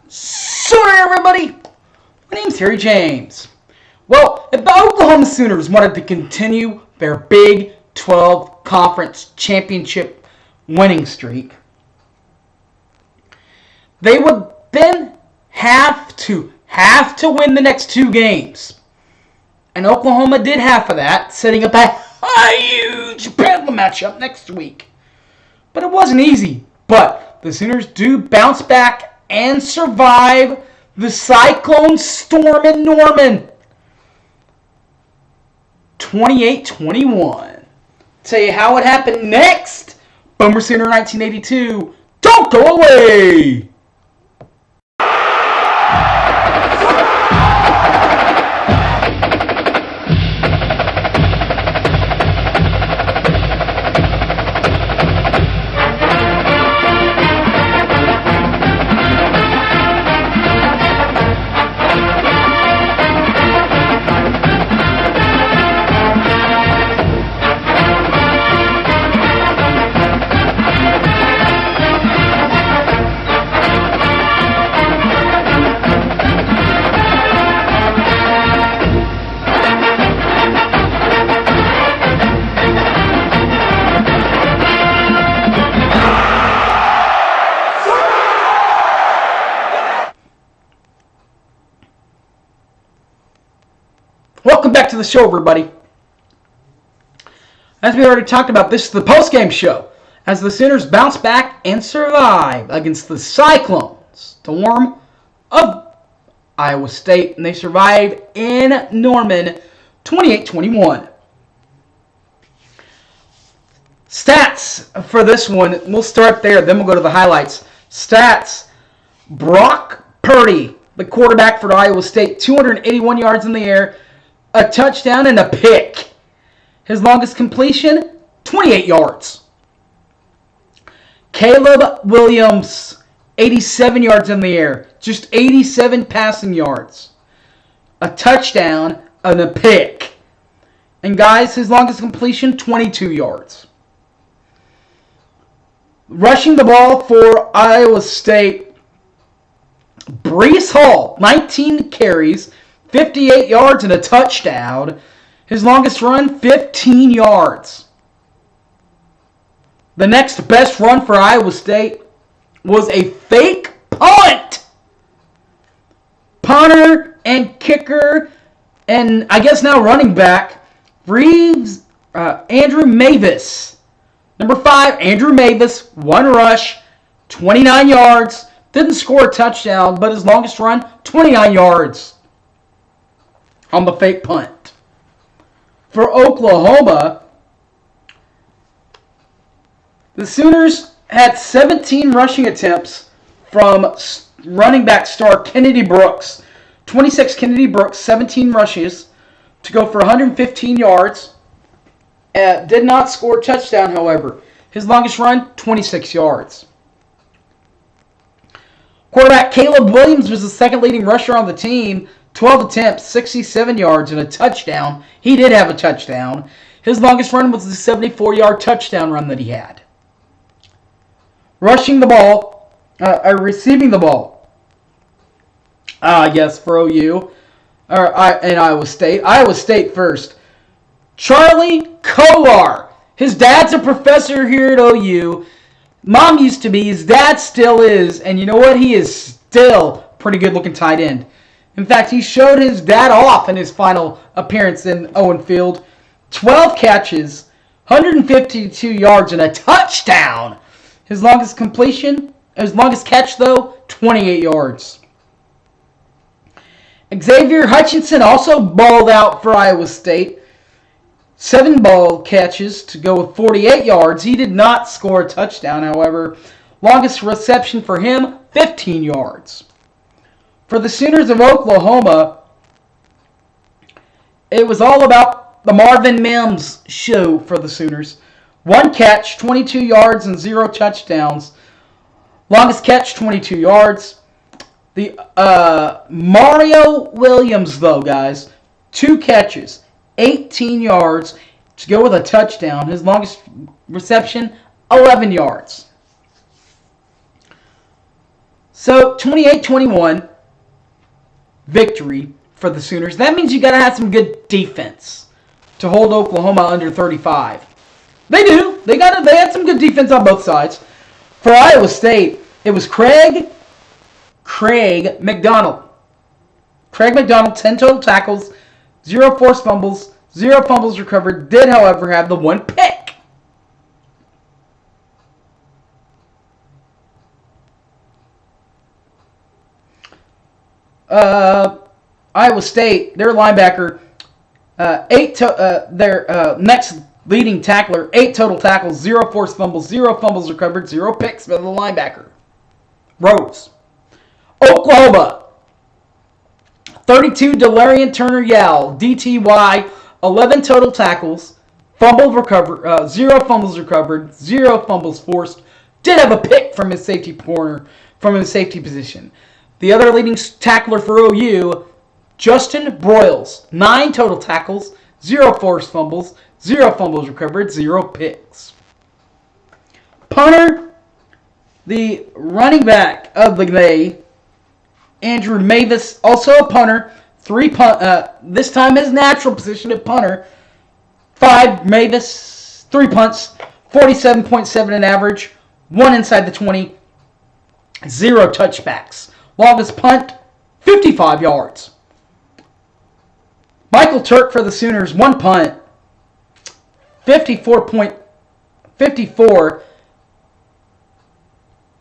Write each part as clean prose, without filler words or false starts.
Sorry, everybody. My name's Harry James. Well, if the Oklahoma Sooners wanted to continue their Big 12 Conference Championship winning streak, they would then have to win the next two games. And Oklahoma did half of that, setting up a huge Bedlam matchup next week. But it wasn't easy. But the Sooners do bounce back and survive the cyclone storm in Norman. 28-21. Tell you how it happened next. Boomer Sooner 1982. Don't go away! Welcome back to the show, everybody. As we already talked about, this is the post-game show as the Sooners bounce back and survive against the Cyclone storm of Iowa State, and they survive in Norman 28-21. Stats for this one, we'll start there, then we'll go to the highlights. Stats, Brock Purdy, the quarterback for Iowa State, 281 yards in the air, a touchdown and a pick. His longest completion, 28 yards. Caleb Williams, 87 yards in the air. Just 87 passing yards. A touchdown and a pick. And guys, his longest completion, 22 yards. Rushing the ball for Iowa State, Breece Hall, 19 carries, 58 yards and a touchdown. His longest run, 15 yards. The next best run for Iowa State was a fake punt. Punter and kicker and I guess now running back, Andrew Mavis. Number 5, Andrew Mavis, one rush, 29 yards. Didn't score a touchdown, but his longest run, 29 yards. On the fake punt. For Oklahoma, the Sooners had 17 rushing attempts from running back star Kennedy Brooks. 26 Kennedy Brooks, 17 rushes to go for 115 yards. Did not score a touchdown, however. His longest run, 26 yards. Quarterback Caleb Williams was the second leading rusher on the team. 12 attempts, 67 yards, and a touchdown. He did have a touchdown. His longest run was the 74-yard touchdown run that he had. Receiving the ball. For OU. And Iowa State. Iowa State first. Charlie Kolar. His dad's a professor here at OU. Mom used to be. His dad still is. And you know what? He is still pretty good looking tight end. In fact, he showed his dad off in his final appearance in Owen Field. 12 catches, 152 yards, and a touchdown. His longest catch, though, 28 yards. Xavier Hutchinson also balled out for Iowa State. 7 ball catches to go with 48 yards. He did not score a touchdown, however. Longest reception for him, 15 yards. For the Sooners of Oklahoma, it was all about the Marvin Mims show for the Sooners. 1 catch, 22 yards, and 0 touchdowns. Longest catch, 22 yards. The Mario Williams, though, guys, 2 catches, 18 yards to go with a touchdown. His longest reception, 11 yards. So 28-21 victory for the Sooners. That means you got to have some good defense to hold Oklahoma under 35. They do. They had some good defense on both sides. For Iowa State, it was Craig McDonald. Craig McDonald, 10 total tackles, 0 forced fumbles, 0 fumbles recovered. Did, however, have the 1 pick. Iowa State, their linebacker, their next leading tackler, 8 total tackles, 0 forced fumbles, 0 fumbles recovered, 0 picks for the linebacker. Rose. Oklahoma, 32 Delarian Turner-Yell, DTY, 11 total tackles, 0 fumbles recovered, 0 fumbles forced. Did have a pick from his safety position. The other leading tackler for OU, Justin Broyles, 9 total tackles, 0 forced fumbles, 0 fumbles recovered, 0 picks. Punter, the running back of the day, Andrew Mavis, also a punter. This time his natural position at punter. 5 Mavis, 3 punts, 47.7 in average, 1 inside the 20, 0 touchbacks. Longest punt, 55 yards. Michael Turk for the Sooners, 1 punt, 54.8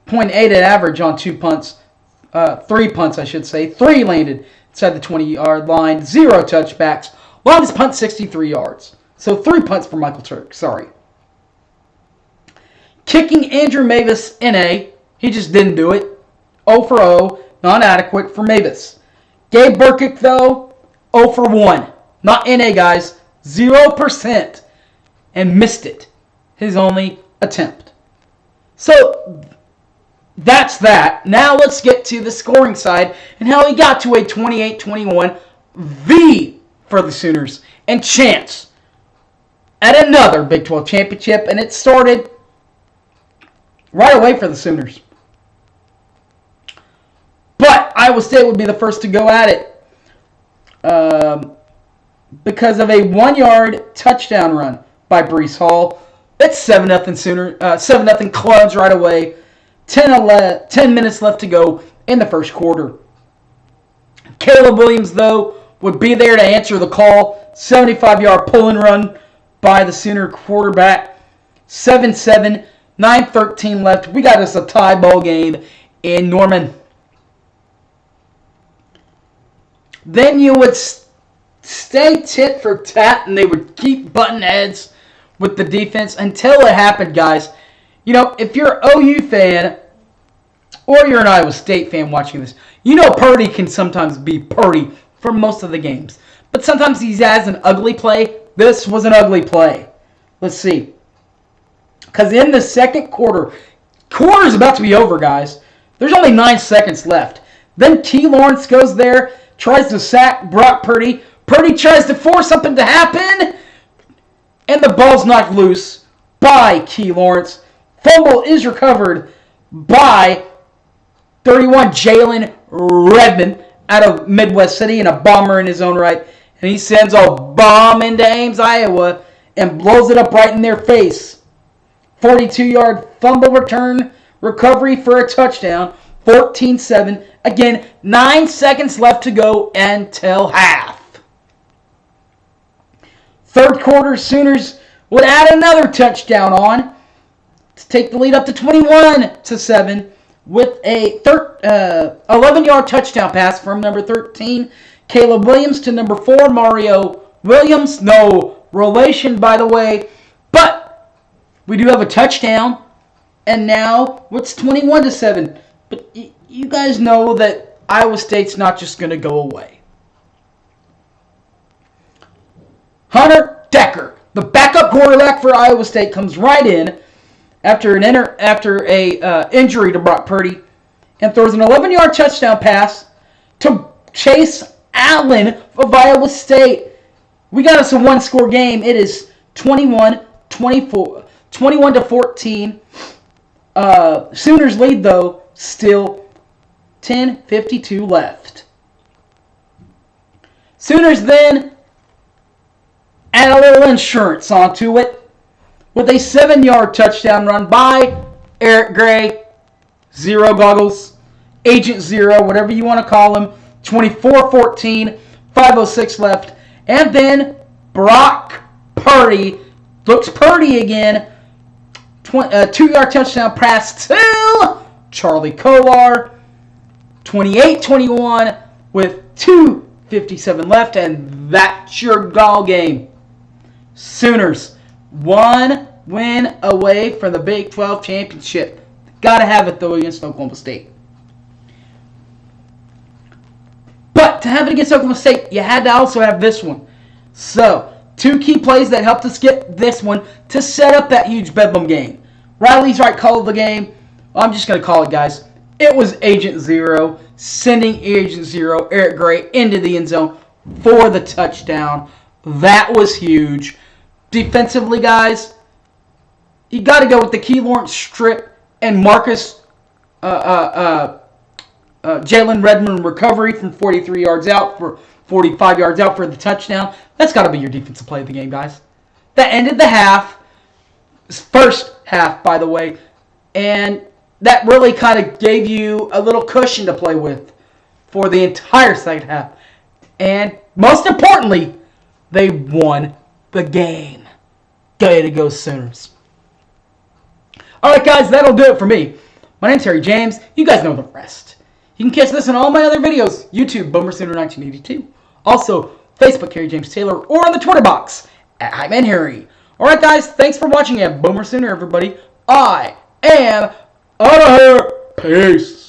in average on 2 punts. 3 punts, I should say. 3 landed inside the 20-yard line. 0 touchbacks. Longest punt, 63 yards. So 3 punts for Michael Turk. Sorry. Kicking Andrew Mavis, NA. He just didn't do it. 0 for 0. Not adequate for Mavis. Gabe Burkick, though, 0 for 1. Not NA, guys. 0%. And missed it. His only attempt. So that's that. Now let's get to the scoring side and how he got to a 28-21 V for the Sooners and chance at another Big 12 championship. And it started right away for the Sooners. But Iowa State would be the first to go at it because of a 1-yard touchdown run by Breece Hall. It's 7-0 Sooner, 7-0 Clubs right away. 10 minutes left to go in the first quarter. Caleb Williams, though, would be there to answer the call. 75-yard pull and run by the Sooner quarterback. 7-7, 9:13 left. We got us a tie ball game in Norman. Then you would stay tit for tat, and they would keep butting heads with the defense until it happened, guys. You know, if you're an OU fan or you're an Iowa State fan watching this, you know Purdy can sometimes be Purdy for most of the games. But sometimes he has an ugly play. This was an ugly play. Let's see. Because in the second quarter's about to be over, guys. There's only 9 seconds left. Then T. Lawrence goes there, tries to sack Brock Purdy. Purdy tries to force something to happen, and the ball's knocked loose by Key Lawrence. Fumble is recovered by 31 Jalen Redmond out of Midwest City, and a bomber in his own right. And he sends a bomb into Ames, Iowa, and blows it up right in their face. 42-yard fumble return recovery for a touchdown. 14-7. Again, 9 seconds left to go until half. Third quarter, Sooners would add another touchdown on to take the lead up to 21-7 with a 11-yard touchdown pass from number 13, Caleb Williams, to number 4, Mario Williams. No relation, by the way, but we do have a touchdown, and now it's 21-7. But you guys know that Iowa State's not just going to go away. Hunter Decker, the backup quarterback for Iowa State, comes right in after an injury to Brock Purdy and throws an 11-yard touchdown pass to Chase Allen of Iowa State. We got us a one-score game. It is 21-14. Sooners lead, though, still 10:52 left. Sooners then add a little insurance onto it with a 7-yard touchdown run by Eric Gray, Zero Goggles, Agent Zero, whatever you want to call him. 24-14, 5:06 left. And then Brock Purdy looks Purdy again. 2-yard touchdown pass to Charlie Kolar. 28-21 with 2:57 left. And that's your ball game. Sooners, 1 win away from the Big 12 championship. Gotta have it, though, against Oklahoma State. But to have it against Oklahoma State, you had to also have this one. So, 2 key plays that helped us get this one to set up that huge bedlam game. Riley's right call of the game. I'm just going to call it, guys. It was Agent Zero sending Agent Zero, Eric Gray, into the end zone for the touchdown. That was huge. Defensively, guys, you got to go with the Key Lawrence strip and Marcus Jalen Redmond recovery from 43 yards out for 45 yards out for the touchdown. That's got to be your defensive play of the game, guys. That ended the half. First half, by the way. And that really kind of gave you a little cushion to play with for the entire second half. And most importantly, they won the game. Way to go, Sooners. Alright, guys, that'll do it for me. My name's Harry James. You guys know the rest. You can catch this in all my other videos. YouTube, Boomer Sooner 1982. Also, Facebook, Harry James Taylor, or on the Twitter box, at Hyman Harry. Alright, guys, thanks for watching at Boomer Sooner, everybody. I am out of here. Peace.